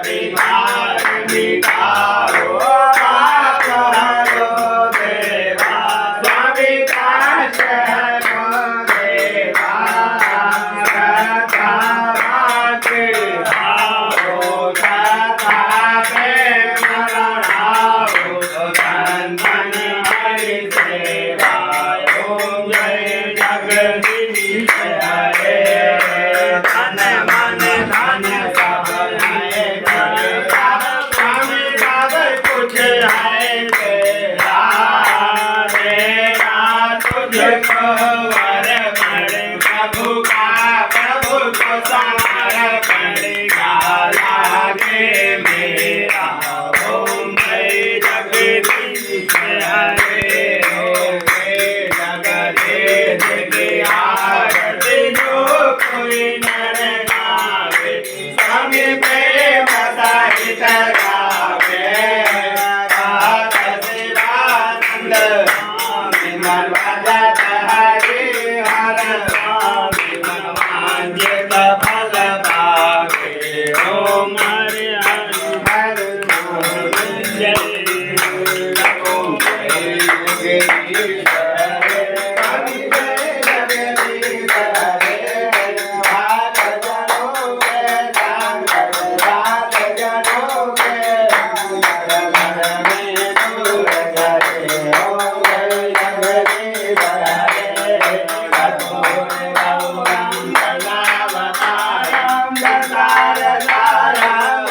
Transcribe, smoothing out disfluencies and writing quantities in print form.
વિકાર મિટાવો પાપ હરો દેવા સ્વામી કાશનો દેવા કથા વાંચે આવો કથા પ્રેમ રણાવો ધન હરિ સેવાય ઓમ જય જગદીશ હરે ધન મન ધન सब है स्वामी सब कुछ है तेरा तेरा तुझको वर मरे प्रभु का प्रभु को सार पड़ेगा लागे मेरा ओम जय जगदीश हरे ओम जय जगदीश की आरती जो कोई नर गावे स्वामी प्रेम सहित गावे रात शिवानंद स्वामी मन भजत हरि हर स्वामी मन वांछित फल पावे ओम हरि हरि हर जय ओम जय जगदीश हरे स्वामी जय जगदीश हरे हाथ जनों के संग रात जनों के घर घर में दूर करे ओम जय जगदीश हरे कठोर गौरम कलावतारम दसार सारम